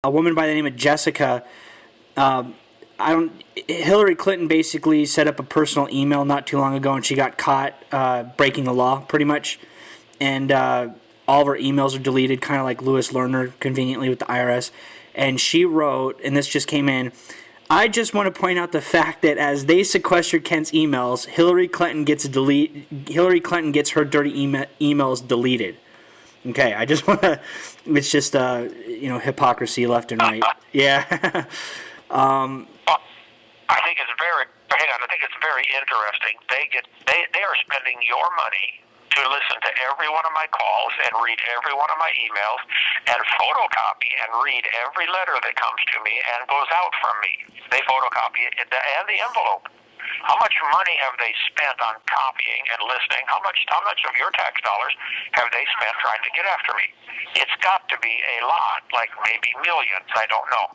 a woman by the name of Jessica. Hillary Clinton basically set up a personal email not too long ago, and she got caught breaking the law, pretty much. And all of her emails are deleted, kind of like Louis Lerner, conveniently, with the IRS. And she wrote, and this just came in, I just want to point out the fact that as they sequestered Kent's emails, Hillary Clinton gets her dirty emails deleted. Okay, I just want to. It's just hypocrisy left and right. Yeah. I think it's very. Hang on, I think it's very interesting. They are spending your money to listen to every one of my calls and read every one of my emails and photocopy and read every letter that comes to me and goes out from me. They photocopy it and the envelope. How much money have they spent on copying and listening? How much of your tax dollars have they spent trying to get after me? It's got to be a lot, like maybe millions. I don't know.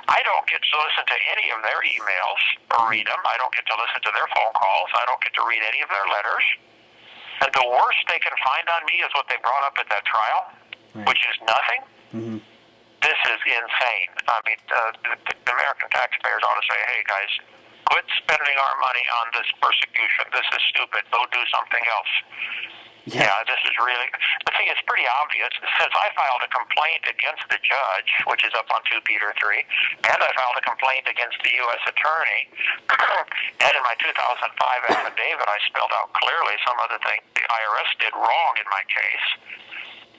I don't get to listen to any of their emails or read them. I don't get to listen to their phone calls. I don't get to read any of their letters. And the worst they can find on me is what they brought up at that trial, which is nothing. Mm-hmm. This is insane. I mean, the American taxpayers ought to say, hey, guys, quit spending our money on this persecution. This is stupid. Go do something else. Yeah, this is really... The thing is pretty obvious. Since I filed a complaint against the judge, which is up on 2 Peter 3, and I filed a complaint against the U.S. attorney, and in my 2005 affidavit, I spelled out clearly some of the things the IRS did wrong in my case.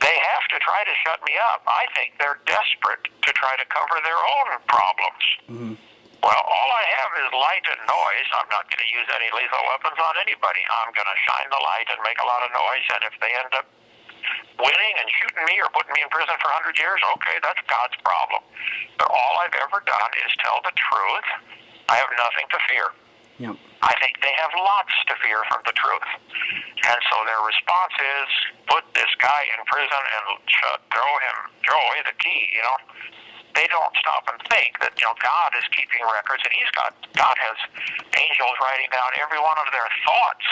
They have to try to shut me up. I think they're desperate to try to cover their own problems. Mm-hmm. Well, all I have is light and noise. I'm not going to use any lethal weapons on anybody. I'm going to shine the light and make a lot of noise, and if they end up winning and shooting me or putting me in prison for 100 years, okay, that's God's problem. But all I've ever done is tell the truth. I have nothing to fear. Yep. I think they have lots to fear from the truth. And so their response is, put this guy in prison and throw away the key, They don't stop and think that, God is keeping records, and God has angels writing down every one of their thoughts.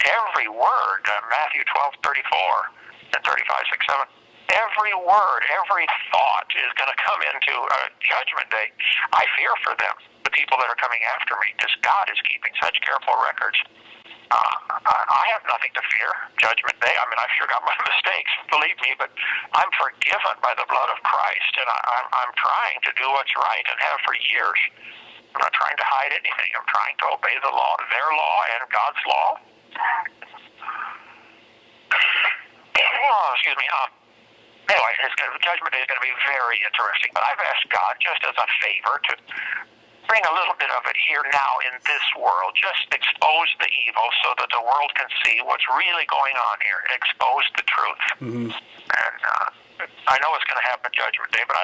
Every word, Matthew 12:34 and 35:6-7. Every word, every thought is going to come into Judgment Day. I fear for them, the people that are coming after me, because God is keeping such careful records. I have nothing to fear, Judgment Day. I mean, I've sure got my mistakes, believe me, but I'm forgiven by the blood of Christ, and I'm trying to do what's right and have for years. I'm not trying to hide anything. I'm trying to obey the law, their law and God's law. Excuse me. Anyway, Judgment Day is going to be very interesting, but I've asked God, just as a favor, to bring a little bit of it here now in this world. Just expose the evil so that the world can see what's really going on here. Expose the truth. Mm-hmm. And I know it's going to happen Judgment Day, but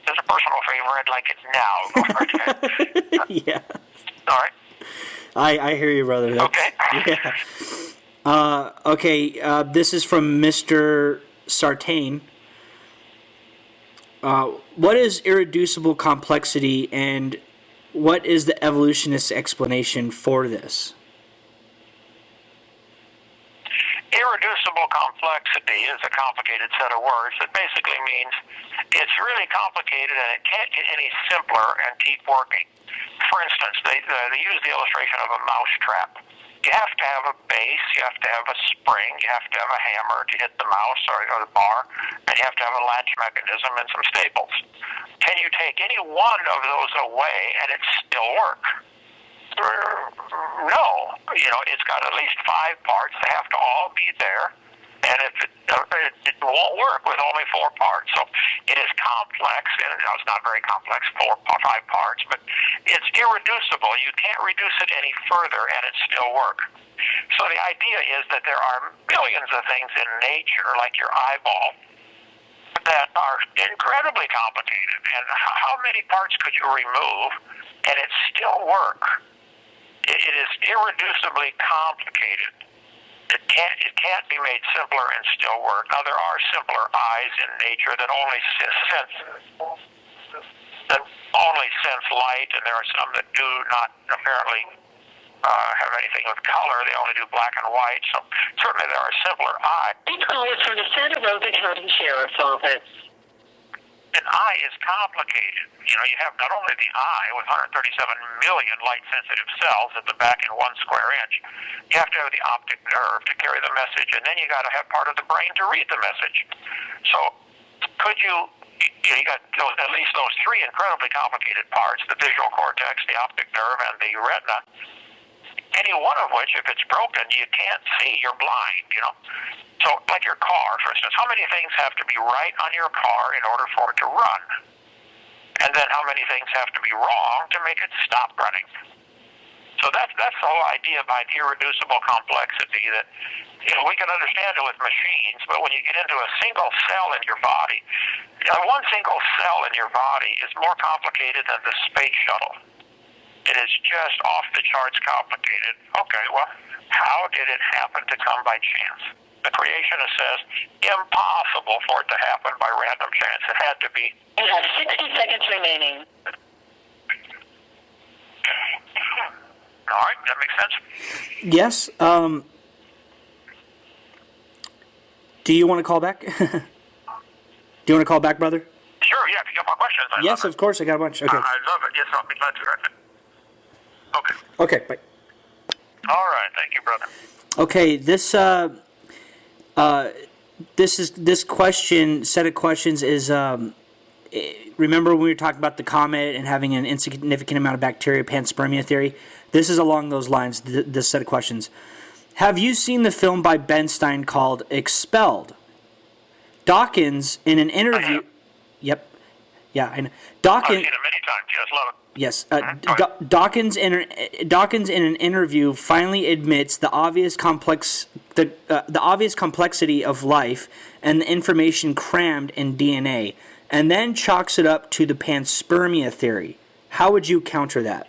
as a personal favor, I'd like it now. Yeah. All right. I hear you, brother. Okay. Yeah. Okay. This is from Mr. Sartain. What is irreducible complexity, and what is the evolutionist explanation for this? Irreducible complexity is a complicated set of words that basically means it's really complicated and it can't get any simpler and keep working. For instance, they use the illustration of a mouse trap. You have to have a base, you have to have a spring, you have to have a hammer to hit the mouse or the bar, and you have to have a latch mechanism and some staples. Can you take any one of those away and it still work? No. It's got at least 5 parts. They have to all be there. And if it won't work with only 4 parts. So it is complex, and it's not very complex, 4 or 5 parts, but it's irreducible. You can't reduce it any further, and it still work. So the idea is that there are billions of things in nature, like your eyeball, that are incredibly complicated. And how many parts could you remove, and it still work? It is irreducibly complicated. It can't be made simpler and still work. Now, there are simpler eyes in nature that only sense light, and there are some that do not apparently have anything with color. They only do black and white. So certainly there are simpler eyes. This call is from the Santa Rosa County Sheriff's Office. an eye is complicated. You know, you have not only the eye with 137 million light-sensitive cells at the back in 1 square inch, you have to have the optic nerve to carry the message, and then you got to have part of the brain to read the message. So, could you got at least those 3 incredibly complicated parts: the visual cortex, the optic nerve, and the retina. Any one of which, if it's broken, you can't see. You're blind. You know. So, like your car, for instance, how many things have to be right on your car in order for it to run? And then how many things have to be wrong to make it stop running? So that's the whole idea behind irreducible complexity, that, you know, we can understand it with machines, but when you get into a single cell in your body, one single cell in your body is more complicated than the space shuttle. It is just off the charts complicated. Okay, well, how did it happen to come by chance? The creationist says impossible for it to happen by random chance. It had to be. You have 60 seconds remaining. All right, that makes sense? Yes. Do you want to call back? Do you want to call back, brother? Sure, yeah, if you got more questions. Yes, of course, I got a bunch. Okay. I love it. Yes, I'll be glad to. Okay. Okay, bye. All right, thank you, brother. Okay, this set of questions is, remember when we were talking about the comet and having an insignificant amount of bacteria, Panspermia theory? This is along those lines, this set of questions. Have you seen the film by Ben Stein called Expelled? Dawkins, in an interview... Yep. Yeah, I know. I've seen it many times, yes, love it. Yes, Dawkins in an interview finally admits the obvious complexity of life and the information crammed in DNA, and then chalks it up to the panspermia theory. How would you counter that?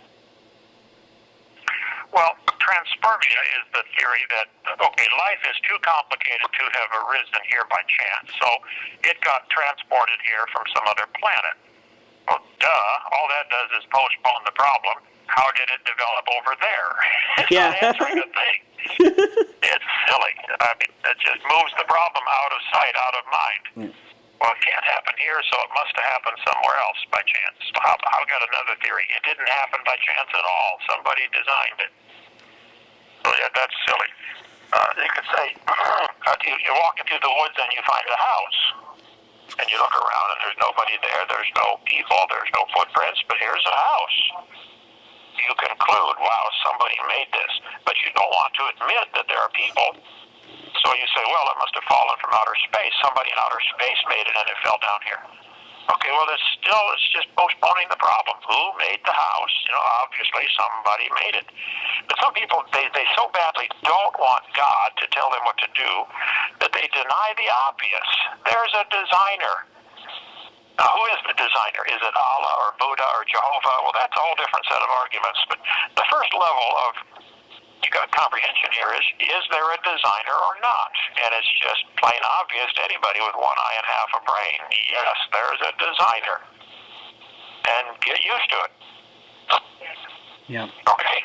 Well, panspermia is the theory that, okay, life is too complicated to have arisen here by chance, so it got transported here from some other planet. Well, duh, all that does is postpone the problem. How did it develop over there? It's not answering a thing. It's silly. I mean, it just moves the problem out of sight, out of mind. Well, it can't happen here, so it must have happened somewhere else by chance. So I've got another theory. It didn't happen by chance at all. Somebody designed it. So, yeah, that's silly. You could say, you're walking through the woods and you find a house. And you look around and there's nobody there, there's no people, there's no footprints, but here's a house. You conclude, wow, somebody made this. But you don't want to admit that there are people. So you say, well, it must have fallen from outer space. Somebody in outer space made it and it fell down here. Okay, well, it's just postponing the problem. Who made the house? You know, obviously somebody made it. But some people, they so badly don't want God to tell them what to do that they deny the obvious. There's a designer. Now, who is the designer? Is it Allah or Buddha or Jehovah? Well, that's a whole different set of arguments. But the first level of comprehension here is there a designer or not? And it's just plain obvious to anybody with one eye and half a brain. Yes, there's a designer. And get used to it. Yeah. Okay.